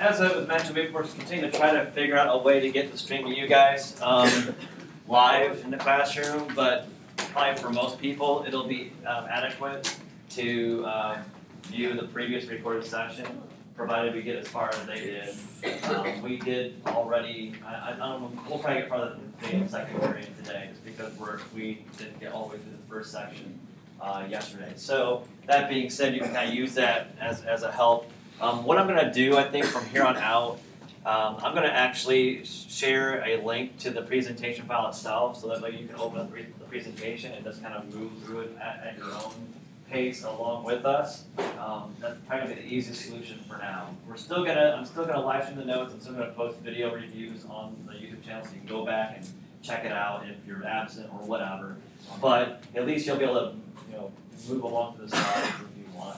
As I was mentioned, we're continuing to try to figure out a way to get the stream to you guys live in the classroom, but probably for most people it'll be adequate to view the previous recorded session, provided we get as far as they did. We did already, I don't know, we'll probably get farther than the second period today, just because we didn't get all the way through the first section yesterday. So that being said, you can kind of use that as a help. What I'm going to do, I think, from here on out, I'm going to actually share a link to the presentation file itself, so that way you can open up the presentation and just kind of move through it at your own pace along with us. That's probably the easiest solution for now. I'm still gonna live stream the notes. I'm still gonna post video reviews on the YouTube channel, so you can go back and check it out if you're absent or whatever. But at least you'll be able to, move along to the slides if you want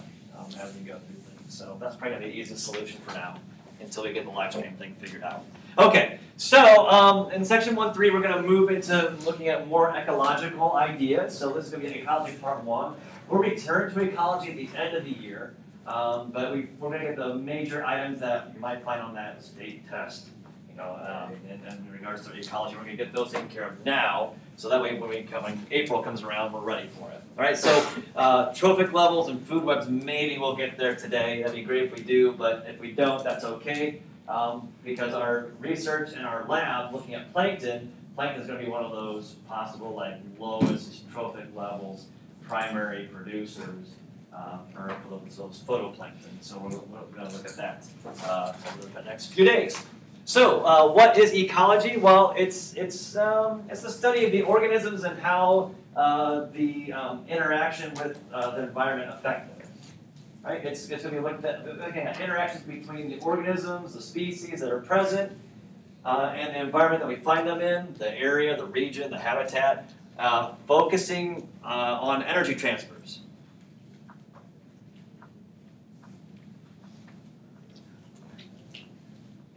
as we go through things. So that's probably the easiest solution for now, until we get the live stream thing figured out. Okay, so in section 1.3, we're going to move into looking at more ecological ideas. So this is going to be Ecology Part 1. We'll return to ecology at the end of the year, but we're going to get the major items that you might find on that state test. In regards to ecology, we're going to get those taken care of now, so that way when April comes around, we're ready for it. All right, so trophic levels and food webs, maybe we'll get there today. That'd be great if we do, but if we don't, that's okay, because our research in our lab looking at plankton is going to be one of those possible lowest trophic levels, primary producers for those phytoplankton. So we're going to look at that over the next few days. So, what is ecology? Well, it's the study of the organisms and how the interaction with the environment affect them. Right? It's going to be looking at interactions between the organisms, the species that are present, and the environment that we find them in, the area, the region, the habitat, focusing on energy transfers.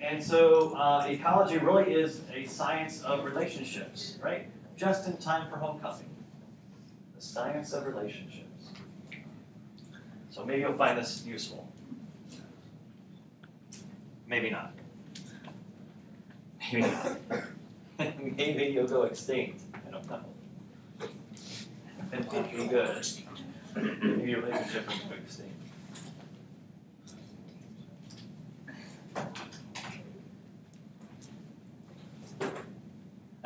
And so ecology really is a science of relationships, right? Just in time for homecoming. The science of relationships. So maybe you'll find this useful. Maybe not. Maybe not. Maybe you'll go extinct. I don't know. It's pretty good. Maybe your relationship will go extinct.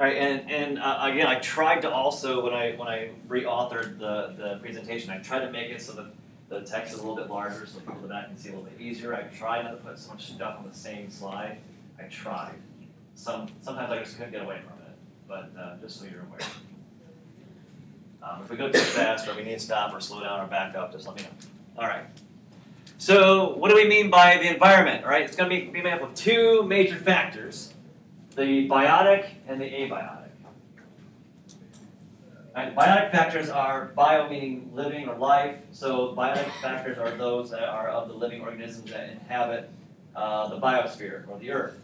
All right, and again, I tried to also, when I re-authored the presentation, I tried to make it so that the text is a little bit larger so people in the back can see a little bit easier. I tried not to put so much stuff on the same slide. I tried. Sometimes I just couldn't get away from it, but just so you're aware. If we go too fast or we need to stop or slow down or back up, just let me know. All right. So what do we mean by the environment? All right, it's going to be made up of two major factors. The biotic and the abiotic. Right, biotic factors are bio meaning living or life. So biotic factors are those that are of the living organisms that inhabit the biosphere or the earth.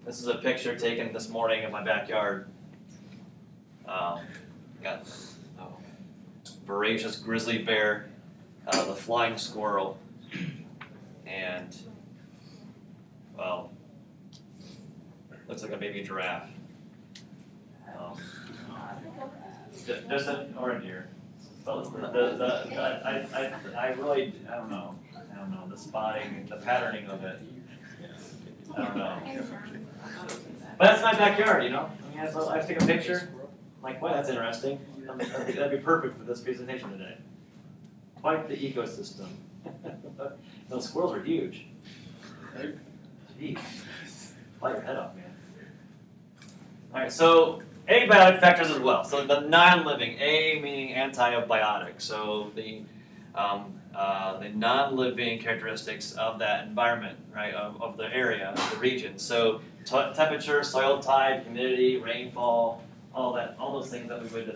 This is a picture taken this morning in my backyard. Got voracious grizzly bear, the flying squirrel, and well, looks like a baby giraffe. Just an orange deer. I don't know. The spotting, the patterning of it. I don't know. But that's my backyard, I mean, so I take a picture. I'm like, wow, that's interesting. That'd be perfect for this presentation today. Quite the ecosystem. Those squirrels are huge. Jeez. Fly your head off, man. All right, so abiotic factors as well. So the non-living, A meaning antibiotic. So the non-living characteristics of that environment, right, of the area, of the region. So temperature, soil type, humidity, rainfall, all those things that we would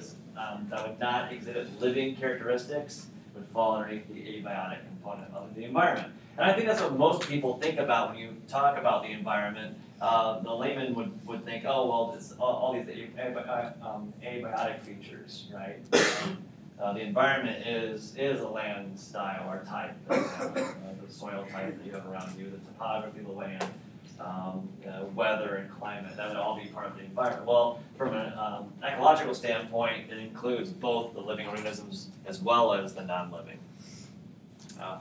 that would not exhibit living characteristics would fall underneath the abiotic component of the environment. And I think that's what most people think about when you talk about the environment. The layman would think, oh, well, it's all these abiotic features, right? The environment is a land style or type, the soil type that you have around you, the topography of the land, weather and climate, that would all be part of the environment. Well, from an ecological standpoint, it includes both the living organisms as well as the non-living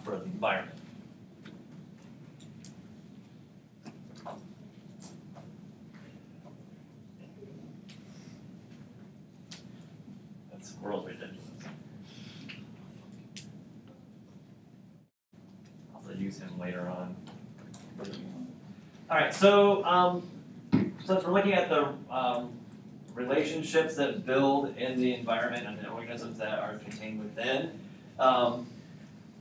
for the environment. That's world ridiculous. Also use him later on. All right, so since we're looking at the relationships that build in the environment and the organisms that are contained within,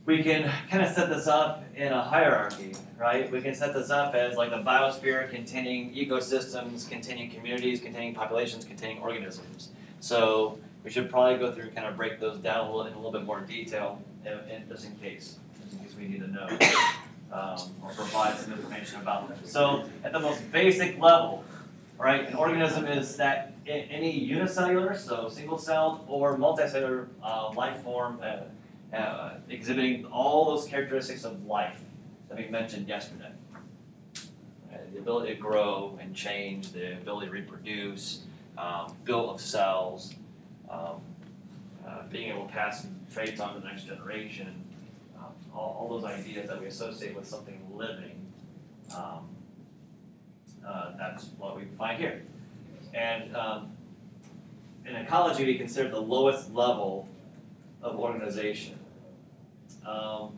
we can kind of set this up in a hierarchy, right? We can set this up as like the biosphere containing ecosystems, containing communities, containing populations, containing organisms. So we should probably go through and kind of break those down in a little bit more detail, just in case we need to know. Or provide some information about them. So at the most basic level, right, an organism is that any unicellular, so single-celled, or multicellular life form exhibiting all those characteristics of life that we mentioned yesterday. The ability to grow and change, the ability to reproduce, build of cells, being able to pass traits on to the next generation, all those ideas that we associate with something living, that's what we find here. And in ecology, we consider the lowest level of organization. That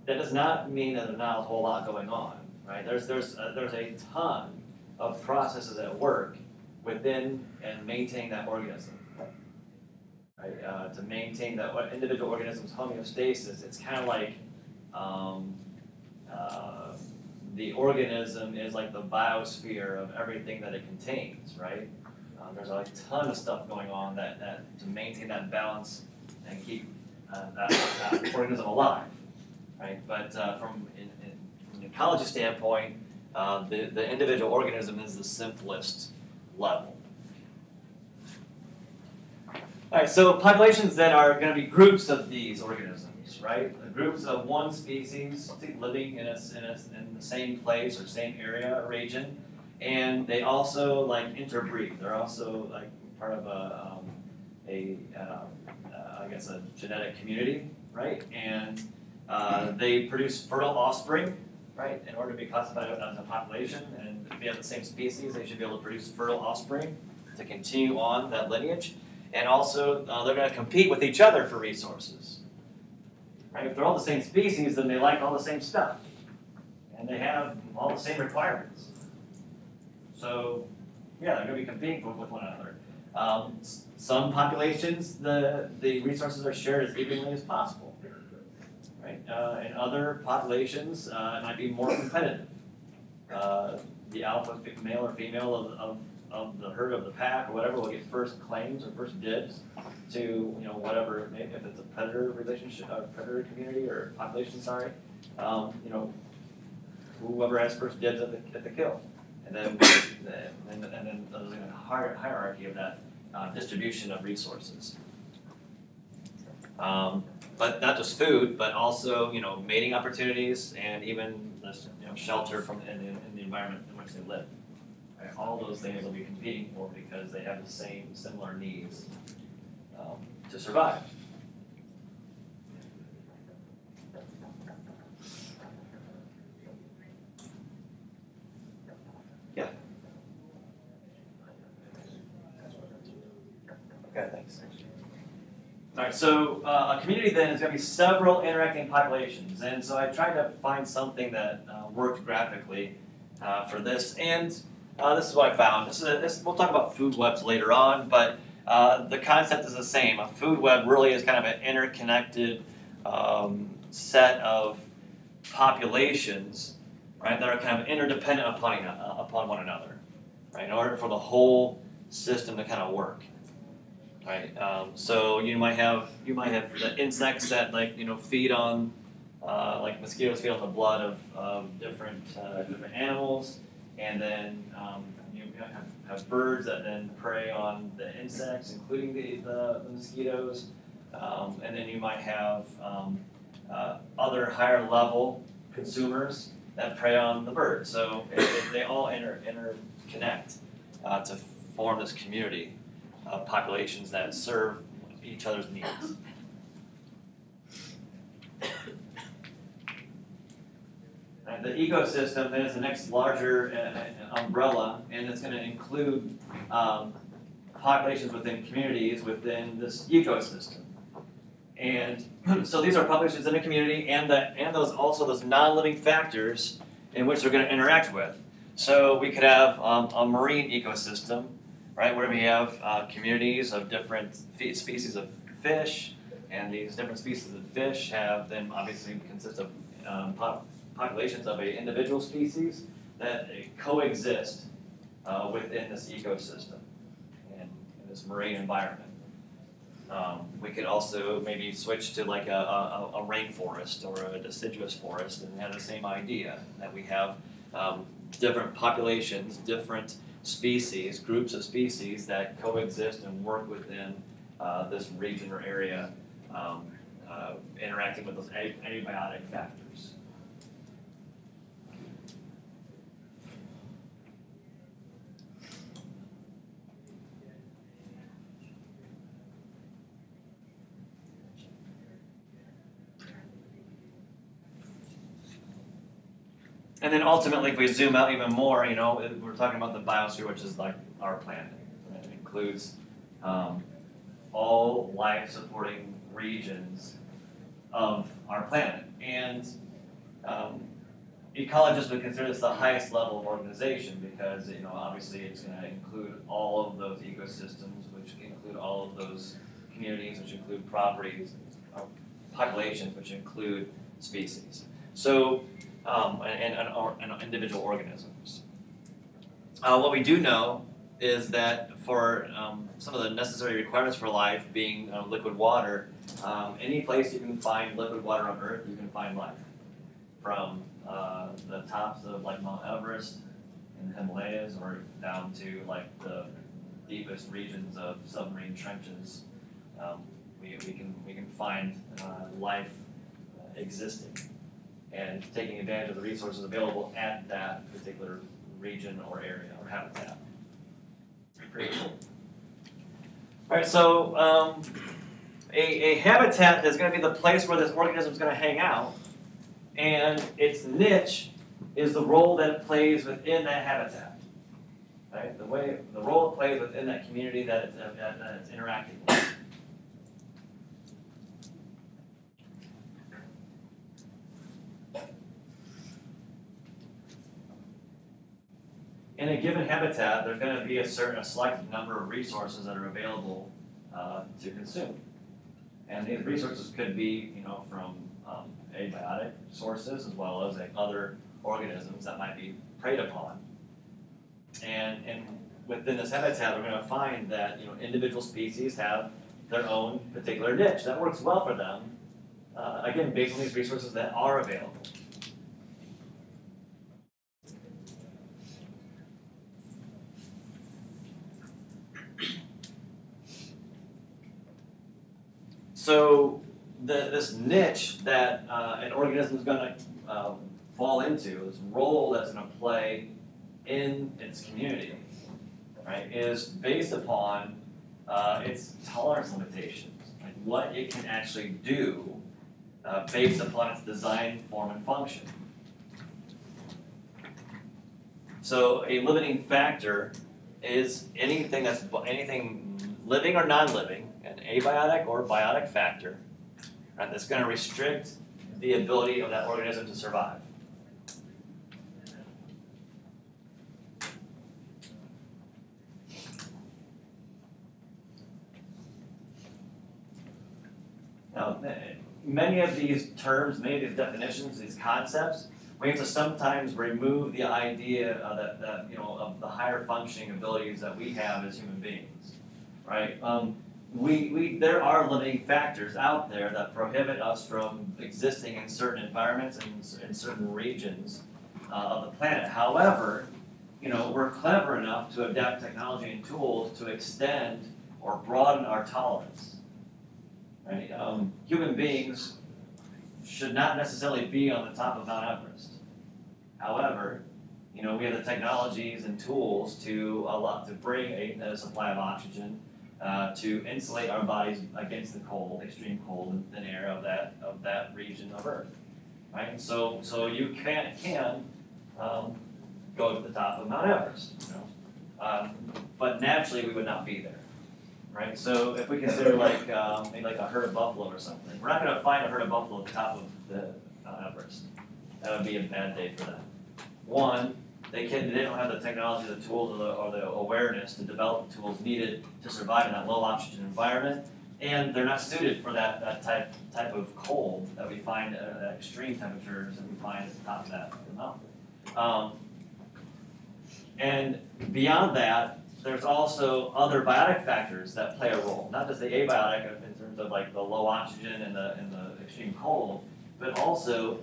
does not mean that there's not a whole lot going on, right? There's a ton of processes at work within and maintaining that organism. Right, to maintain that individual organism's homeostasis, it's kind of like the organism is like the biosphere of everything that it contains, right? There's a ton of stuff going on that to maintain that balance and keep that organism alive, right? But from an ecology standpoint, the individual organism is the simplest level. All right, so populations that are going to be groups of these organisms, right? Groups of one species living in the same place or same area or region, and they also like interbreed. They're also like part of I guess a genetic community, right? And they produce fertile offspring, right? In order to be classified as a population and be of the same species, they should be able to produce fertile offspring to continue on that lineage. And also, they're going to compete with each other for resources. Right? If they're all the same species, then they like all the same stuff. And they have all the same requirements. So, yeah, they're going to be competing with one another. Some populations, the resources are shared as evenly as possible. Right? In other populations, it might be more competitive. The alpha male or female of the herd of the pack or whatever will get first claims or first dibs to whatever, maybe if it's a predator relationship, predator community or population, sorry, whoever has first dibs at the kill, and then there's a hierarchy of that distribution of resources. But not just food, but also mating opportunities and even shelter from in the environment in which they live. Right? All those things will be competing for because they have the same similar needs to survive. Yeah. Okay, thanks. All right, so a community then is going to be several interacting populations, and so I tried to find something that worked graphically for this, and this is what I found. We'll talk about food webs later on, but the concept is the same. A food web really is kind of an interconnected set of populations, right, that are kind of interdependent upon one another, right, in order for the whole system to kind of work. right? So you might have the insects that feed on like mosquitoes feed on the blood of different animals, and then you have birds that then prey on the insects, including the mosquitoes, and then you might have other higher level consumers that prey on the birds. So they all interconnect to form this community of populations that serve each other's needs. The ecosystem then is the next larger umbrella, and it's going to include populations within communities within this ecosystem. And so these are populations in a community, and those non-living factors in which they're going to interact with. So we could have a marine ecosystem, right, where we have communities of different species of fish, and these different species of fish have then obviously consist of populations of an individual species that coexist within this ecosystem and in this marine environment. We could also maybe switch to like a rainforest or a deciduous forest and have the same idea, that we have different populations, different species, groups of species that coexist and work within this region or area, interacting with those abiotic factors. And then ultimately, if we zoom out even more, we're talking about the biosphere, which is like our planet. And it includes all life-supporting regions of our planet. And ecologists would consider this the highest level of organization because, obviously it's going to include all of those ecosystems, which include all of those communities, which include properties, populations, which include species. So, and individual organisms. What we do know is that for some of the necessary requirements for life, being liquid water, any place you can find liquid water on Earth, you can find life. From the tops of like Mount Everest in the Himalayas, or down to like the deepest regions of submarine trenches, we can find life existing and taking advantage of the resources available at that particular region or area or habitat. Pretty cool. All right, so a habitat is going to be the place where this organism is going to hang out, and its niche is the role that it plays within that habitat. Right? The role it plays within that community that it's interacting with. In a given habitat, there's going to be a selected number of resources that are available to consume, and these resources could be, from abiotic sources as well as other organisms that might be preyed upon. And within this habitat, we're going to find that individual species have their own particular niche that works well for them. Again, based on these resources that are available. So this niche that an organism is going to fall into, this role that's going to play in its community, right, is based upon its tolerance limitations, like what it can actually do based upon its design, form, and function. So a limiting factor is anything living or non-living, an abiotic or biotic factor, right, that's going to restrict the ability of that organism to survive. Now, many of these terms, many of these definitions, these concepts, we have to sometimes remove the idea of the higher functioning abilities that we have as human beings, right? there are limiting factors out there that prohibit us from existing in certain environments and in certain regions of the planet. However, we're clever enough to adapt technology and tools to extend or broaden our tolerance. Right? Human beings should not necessarily be on the top of Mount Everest. However, we have the technologies and tools to bring a supply of oxygen, to insulate our bodies against the cold, extreme cold and thin air of that region of Earth. Right? And so you can go to the top of Mount Everest. But naturally we would not be there. Right? So if we consider maybe like a herd of buffalo or something, we're not going to find a herd of buffalo at the top of the Mount Everest. That would be a bad day for them. One, they don't have the technology, the tools, or the awareness to develop the tools needed to survive in that low oxygen environment, and they're not suited for that type of cold that we find at extreme temperatures that we find at the top of that mountain. And beyond that, there's also other biotic factors that play a role, not just the abiotic in terms of like the low oxygen and the extreme cold, but also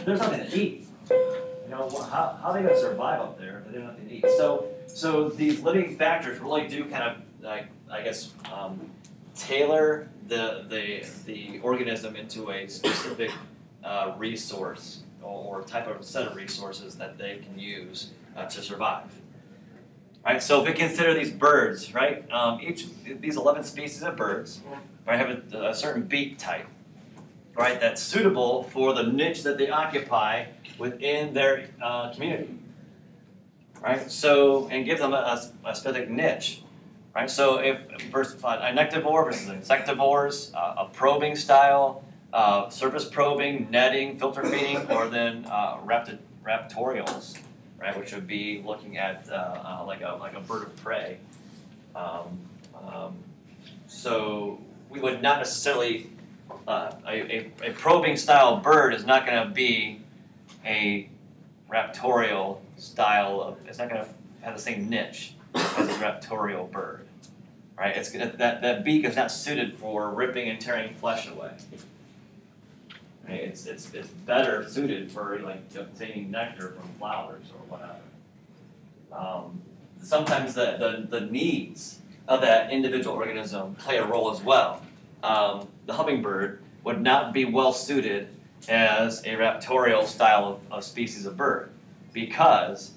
there's nothing to eat. How are they going to survive up there if they don't have nothing to eat? So these limiting factors really do kind of tailor the organism into a specific resource or type of set of resources that they can use to survive. Right, so if we consider these birds, right, these 11 species of birds, right, have a certain beak type, right, that's suitable for the niche that they occupy within their community, right? So, and give them a specific niche, right? So, if versus a nectivore versus insectivores, a probing style, surface probing, netting, filter feeding, or then raptorials, right, which would be looking at like a bird of prey. So we would not necessarily a probing style bird is not going to be a raptorial style of. It's not going to have the same niche as a raptorial bird, right? It's that beak is not suited for ripping and tearing flesh away. Right? It's better suited for like obtaining nectar from flowers or whatever. Sometimes the needs of that individual organism play a role as well. The hummingbird would not be well suited as a raptorial style of species of bird because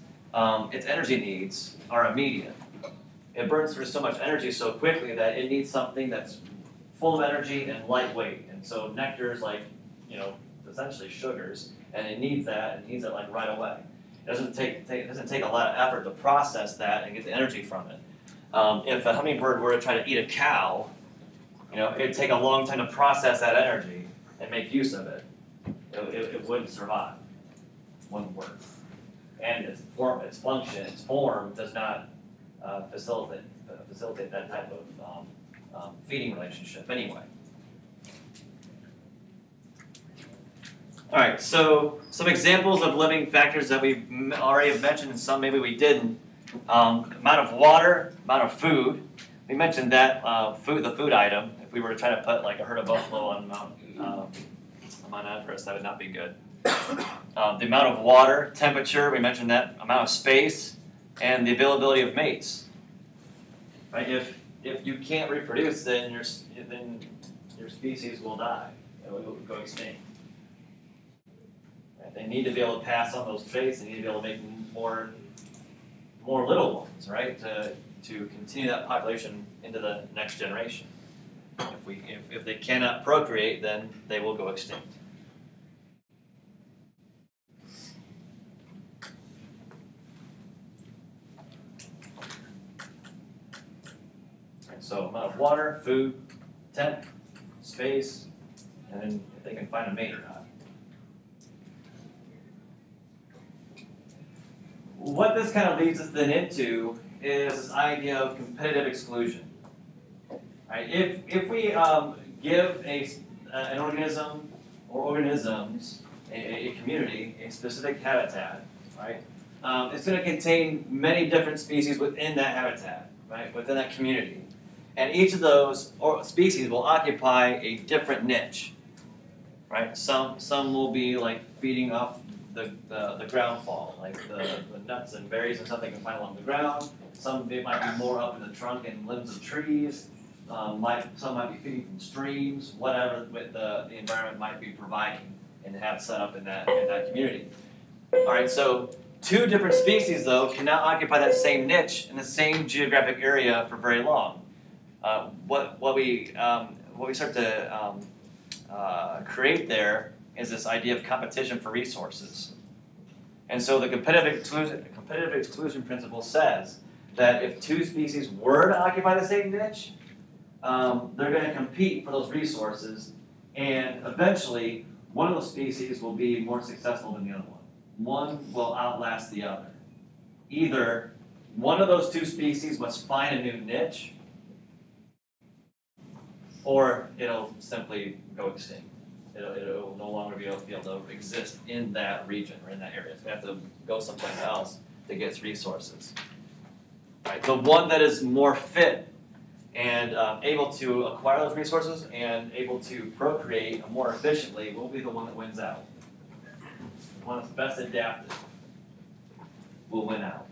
its energy needs are immediate. It burns through so much energy so quickly that it needs something that's full of energy and lightweight. And so nectar is like, essentially sugars, and it needs that like right away. It doesn't take a lot of effort to process that and get the energy from it. If a hummingbird were to try to eat a cow, it'd take a long time to process that energy and make use of it. It wouldn't survive. It wouldn't work. And its function, its form does not facilitate that type of feeding relationship anyway. All right, so some examples of limiting factors that we already have mentioned, and some maybe we didn't. Amount of water, amount of food. We mentioned that the food item. If we were to try to put like a herd of buffalo on Mount Everest, that would not be good. The amount of water, temperature. We mentioned that. Amount of space, and the availability of mates. Right? If you can't reproduce, then your species will die. It will go extinct. They need to be able to pass on those traits. They need to be able to make more little ones, right? To continue that population into the next generation. If they cannot procreate, then they will go extinct. Right, so amount of water, food, temp, space, and then if they can find a mate or not. What this kind of leads us then into is this idea of competitive exclusion. Right? If we give an organism or organisms, a community, a specific habitat, right? It's going to contain many different species within that habitat, right? Within that community. And each of those species will occupy a different niche, right? Some will be like feeding off the ground fall, like the nuts and berries and stuff they can find along the ground. Some they might be more up in the trunk and limbs of trees. Some might be feeding from streams, whatever the environment might be providing, and have set up in that community. All right, so two different species though cannot occupy that same niche in the same geographic area for very long. What we start to create there is this idea of competition for resources. And so the competitive exclusion principle says that if two species were to occupy the same niche, they're going to compete for those resources, and eventually one of those species will be more successful than the other one. One will outlast the other. Either one of those two species must find a new niche, or it'll simply go extinct. It'll no longer be able to exist in that region or in that area. It's going to have to go someplace else to get its resources. Right. The one that is more fit and able to acquire those resources and able to procreate more efficiently will be the one that wins out. The one that's best adapted will win out.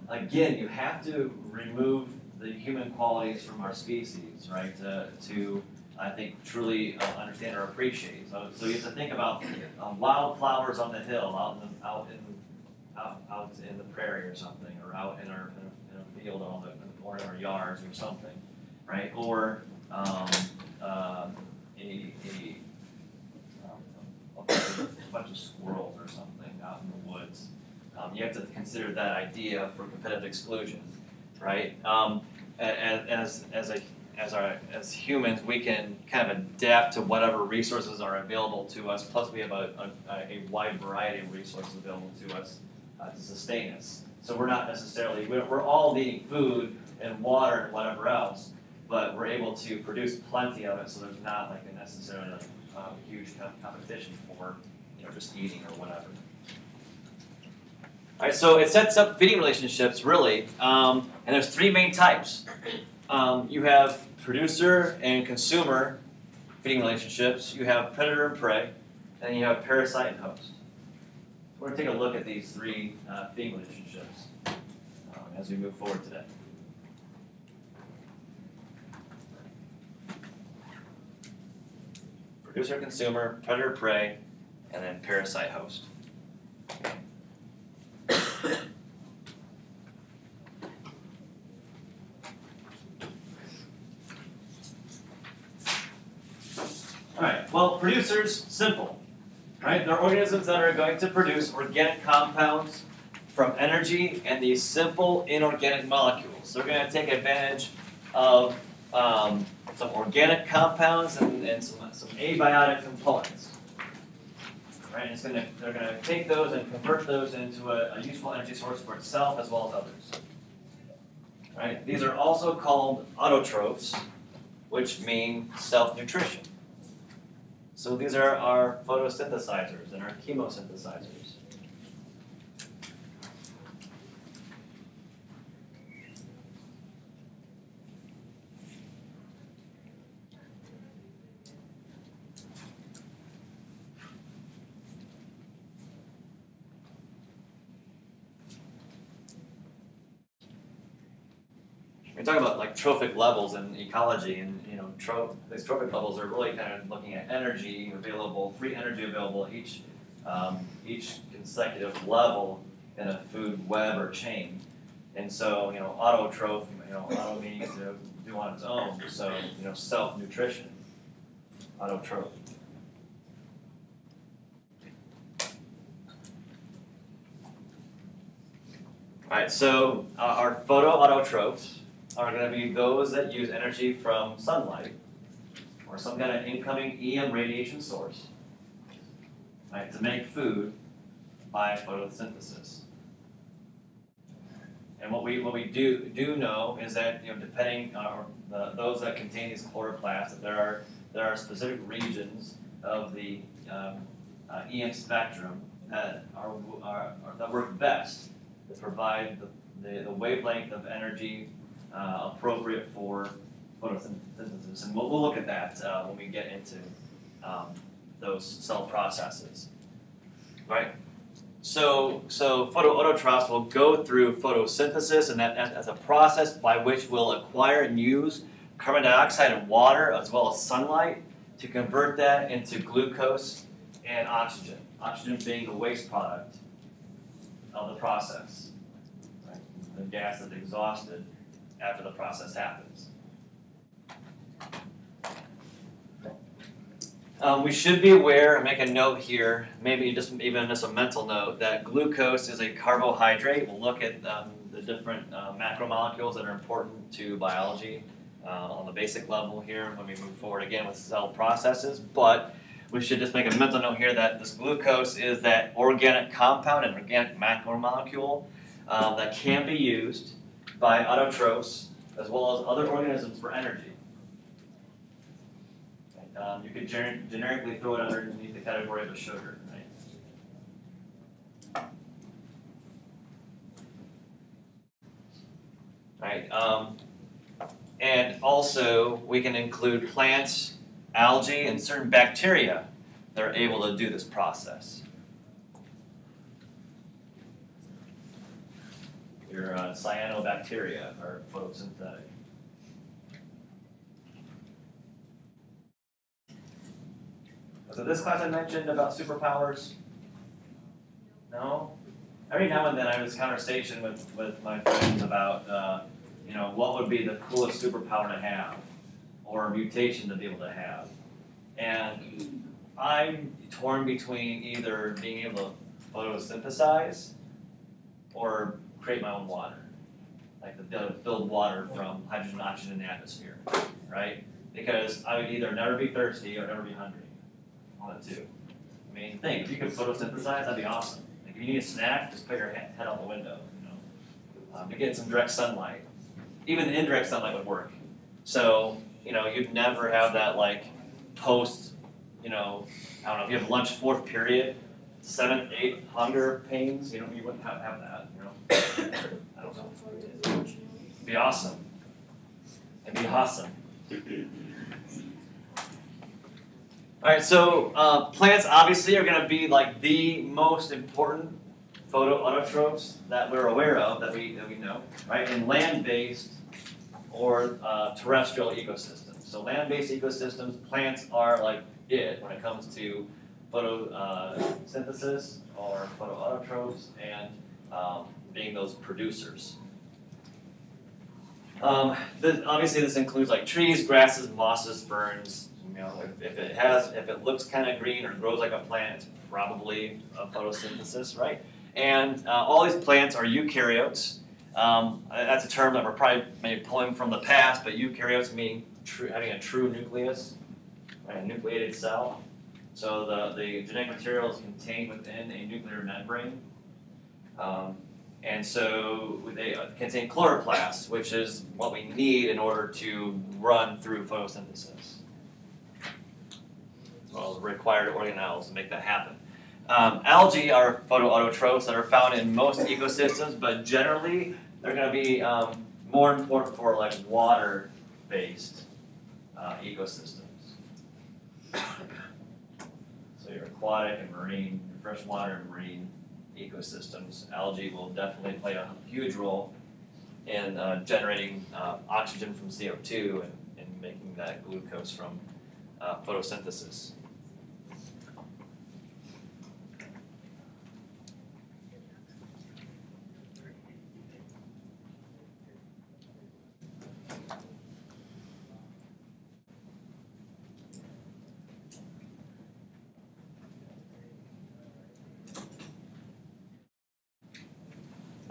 Again, you have to remove the human qualities from our species, right, to I think, truly understand or appreciate. So you have to think about wildflowers on the hill, out in the prairie or something, or out in a field or in our yards or something, right? Or a bunch of squirrels or something out in the woods. You have to consider that idea for competitive exclusion, right? As humans, we can kind of adapt to whatever resources are available to us. Plus, we have a wide variety of resources available to us to sustain us. So we're not necessarily we're all needing food and water and whatever else, but we're able to produce plenty of it. So there's not like a necessarily huge competition for just eating or whatever. All right, so it sets up feeding relationships really, and there's three main types. You have producer and consumer feeding relationships, you have predator and prey, and then you have parasite and host. We're going to take a look at these three feeding relationships as we move forward today. Producer, consumer, predator, prey, and then parasite, host. Well, producers, simple, right? They're organisms that are going to produce organic compounds from energy and these simple inorganic molecules. They're going to take advantage of some organic compounds and some abiotic components, right? And they're going to take those and convert those into a useful energy source for itself as well as others, right? These are also called autotrophs, which mean self-nutrition. So these are our photosynthesizers and our chemosynthesizers. We talk about like trophic levels in ecology, and these trophic levels are really kind of looking at energy available, free energy available each consecutive level in a food web or chain. And so autotroph, auto meaning to do on its own, so self-nutrition, autotroph. All right, so our photoautotrophs are going to be those that use energy from sunlight or some kind of incoming EM radiation source, right, to make food by photosynthesis. And what we do know is that depending on those that contain these chloroplasts, that there are specific regions of the EM spectrum that work best to provide the wavelength of energy appropriate for photosynthesis. And we'll look at that when we get into those cell processes. Right? So photoautotrophs will go through photosynthesis, and that's a process by which we'll acquire and use carbon dioxide and water, as well as sunlight, to convert that into glucose and oxygen. Oxygen being the waste product of the process, right? The gas that's exhausted after the process happens. We should be aware, and make a note here, maybe even just a mental note, that glucose is a carbohydrate. We'll look at the different macromolecules that are important to biology on the basic level here when we move forward again with cell processes. But we should just make a mental note here that this glucose is that organic compound, an organic macromolecule that can be used by autotrophs as well as other organisms for energy. You could generically throw it underneath the category of a sugar, right? And also, we can include plants, algae, and certain bacteria that are able to do this process. Your cyanobacteria are photosynthetic. So this class I mentioned about superpowers? No? Every now and then I have this conversation with my friends about what would be the coolest superpower to have, or a mutation to be able to have. And I'm torn between either being able to photosynthesize or create my own water. Like to build water from hydrogen and oxygen in the atmosphere, right? Because I would either never be thirsty or never be hungry. One of the two. I mean, think, if you could photosynthesize, that'd be awesome. Like if you need a snack, just put your head out the window, to get some direct sunlight. Even the indirect sunlight would work. So, you'd never have that like post, I don't know, if you have lunch fourth period, 7th, 8th hunger pains, you wouldn't have that, I don't know. It'd be awesome. It'd be awesome. All right, so plants obviously are going to be like the most important photoautotrophs that we're aware of, that we know, right? In land-based or terrestrial ecosystems. So land-based ecosystems, plants are like it when it comes to photosynthesis or photoautotrophs and being those producers. Obviously, this includes like trees, grasses, mosses, ferns. If it looks kind of green or grows like a plant, it's probably a photosynthesis, right? And all these plants are eukaryotes. That's a term that we're probably maybe pulling from the past, but eukaryotes mean having a true nucleus, right? A nucleated cell. So the genetic material is contained within a nuclear membrane. And so they contain chloroplasts, which is what we need in order to run through photosynthesis. Well, required organelles to make that happen. Algae are photoautotrophs that are found in most ecosystems, but generally they're going to be more important for like water-based ecosystems. So your aquatic and marine, your freshwater and marine ecosystems, algae will definitely play a huge role in generating oxygen from CO2 and making that glucose from photosynthesis.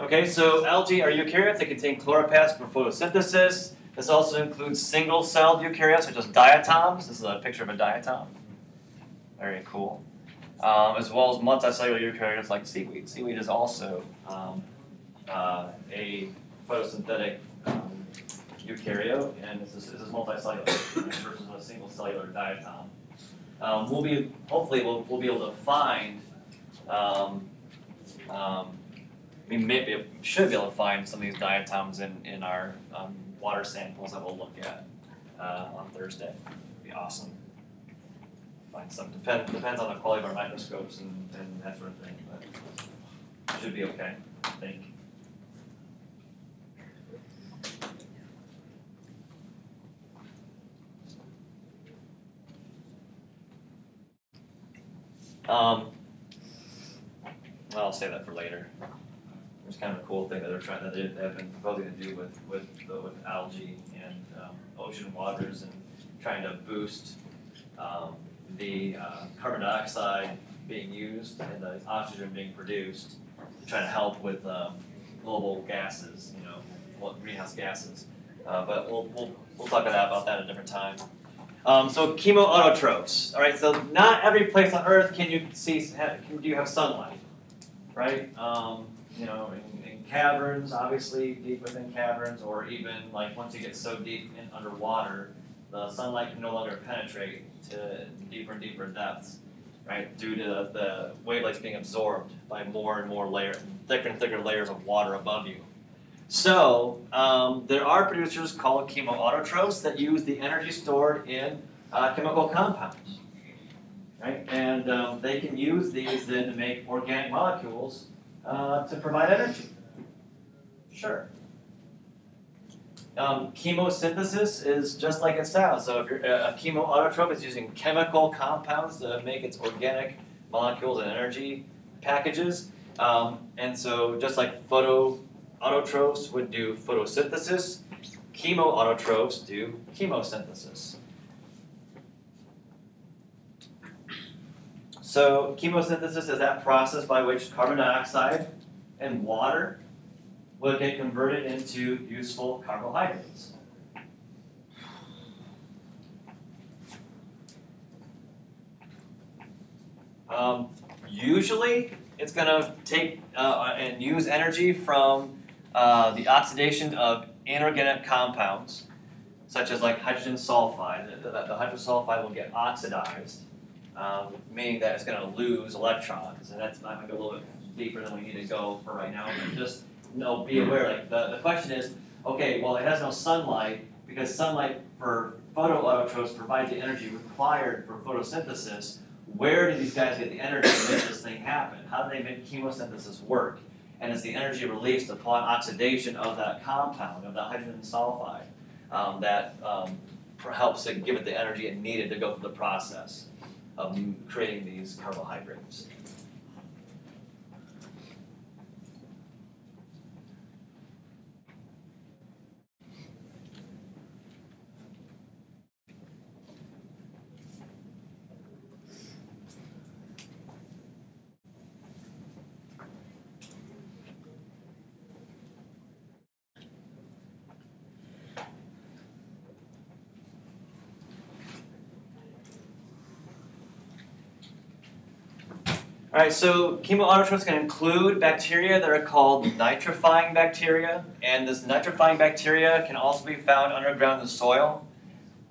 Okay, so algae are eukaryotes. They contain chloroplasts for photosynthesis. This also includes single-celled eukaryotes, such as diatoms. This is a picture of a diatom. Very cool. As well as multicellular eukaryotes like seaweed. Seaweed is also a photosynthetic eukaryote, and this is multicellular versus a single-cellular diatom. Hopefully we'll be able to find We maybe should be able to find some of these diatoms in our water samples that we'll look at on Thursday. It'd be awesome. Find some. Depends on the quality of our microscopes and that sort of thing, but it should be okay, I think. Well, I'll save that for later. There's kind of a cool thing that they've been proposing to do with algae and ocean waters, and trying to boost the carbon dioxide being used and the oxygen being produced to try to help with global gases, greenhouse gases. But we'll talk about that at a different time. So chemoautotrophs. All right. So not every place on Earth do you have sunlight, right? In caverns, obviously deep within caverns, or even like once you get so deep in underwater, the sunlight can no longer penetrate to deeper and deeper depths, right? Due to the wavelengths being absorbed by more and more thicker and thicker layers of water above you. So there are producers called chemoautotrophs that use the energy stored in chemical compounds, right? And they can use these then to make organic molecules to provide energy. Sure. Chemosynthesis is just like it sounds. So if you're a chemoautotroph, it's using chemical compounds to make its organic molecules and energy packages. And so just like photoautotrophs would do photosynthesis, chemoautotrophs do chemosynthesis. So chemosynthesis is that process by which carbon dioxide and water will get converted into useful carbohydrates. Usually, it's going to take and use energy from the oxidation of inorganic compounds, such as like hydrogen sulfide. The hydrogen sulfide will get oxidized, meaning that it's going to lose electrons, and that's might go a little bit deeper than we need to go for right now. But just be aware. Like the question is, okay, well, it has no sunlight because sunlight for photoautotrophs provides the energy required for photosynthesis. Where do these guys get the energy to make this thing happen? How do they make chemosynthesis work? And is the energy released upon oxidation of that compound, of the hydrogen sulfide, that helps to give it the energy it needed to go through the process of creating these carbohydrates? All right, so chemoautotrophs can include bacteria that are called nitrifying bacteria, and this nitrifying bacteria can also be found underground in the soil.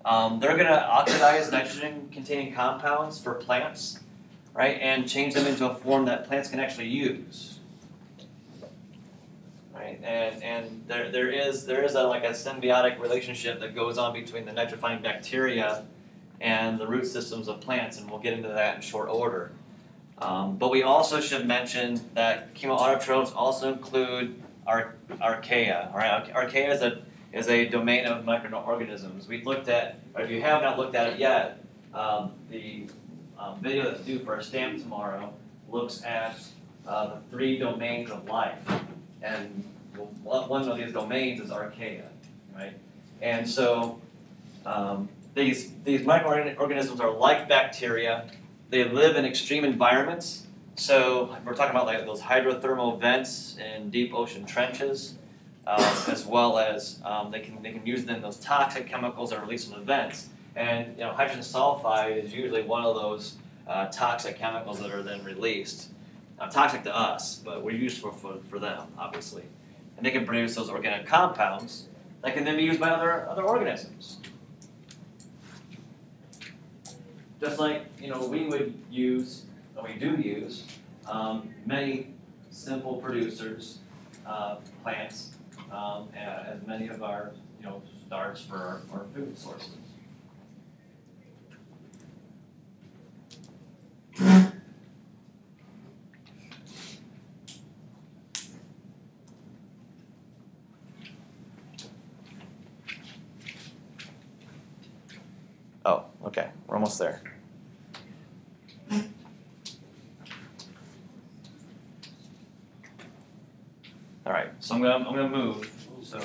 They're going to oxidize nitrogen-containing compounds for plants, right, and change them into a form that plants can actually use. Right, and there is like a symbiotic relationship that goes on between the nitrifying bacteria and the root systems of plants, and we'll get into that in short order. But we also should mention that chemoautotrophs also include archaea. Right? Archaea is a domain of microorganisms. We've looked at, or if you have not looked at it yet, the video that's due for our stamp tomorrow looks at the 3 domains of life. And one of these domains is archaea, right? And so these microorganisms are like bacteria. They live in extreme environments. So we're talking about like those hydrothermal vents in deep ocean trenches, as well as they can use then those toxic chemicals that are released from the vents. And hydrogen sulfide is usually one of those toxic chemicals that are then released. Toxic to us, but we're useful for them, obviously. And they can produce those organic compounds that can then be used by other organisms. Just like we would use, and we do use, many simple producers, plants, as many of our starts for our food sources. Oh, okay, we're almost there. All right, so I'm gonna move. So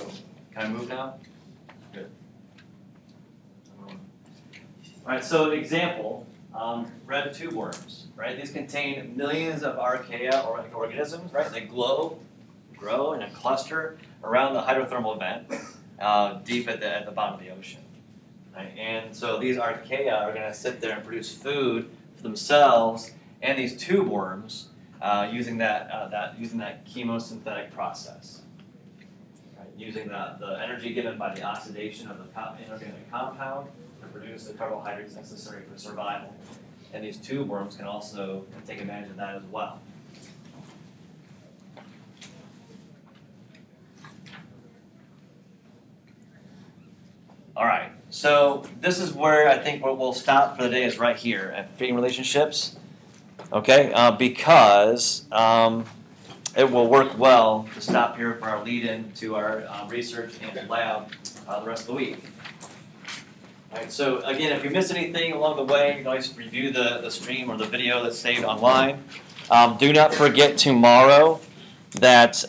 can I move now? Good. All right, so an example, red tube worms, right? These contain millions of archaea or organisms, right? They grow in a cluster around the hydrothermal vent, deep at the bottom of the ocean. Right? And so these archaea are going to sit there and produce food for themselves and these tube worms using that chemosynthetic process. Right? Using the energy given by the oxidation of the inorganic compound to produce the carbohydrates necessary for survival. And these tube worms can also take advantage of that as well. All right, so this is where I think we'll stop for the day is right here at feeding relationships, okay? Because it will work well to stop here for our lead-in to our research and lab the rest of the week. All right, so again, if you missed anything along the way, you can always review the stream or the video that's saved online. Do not forget tomorrow that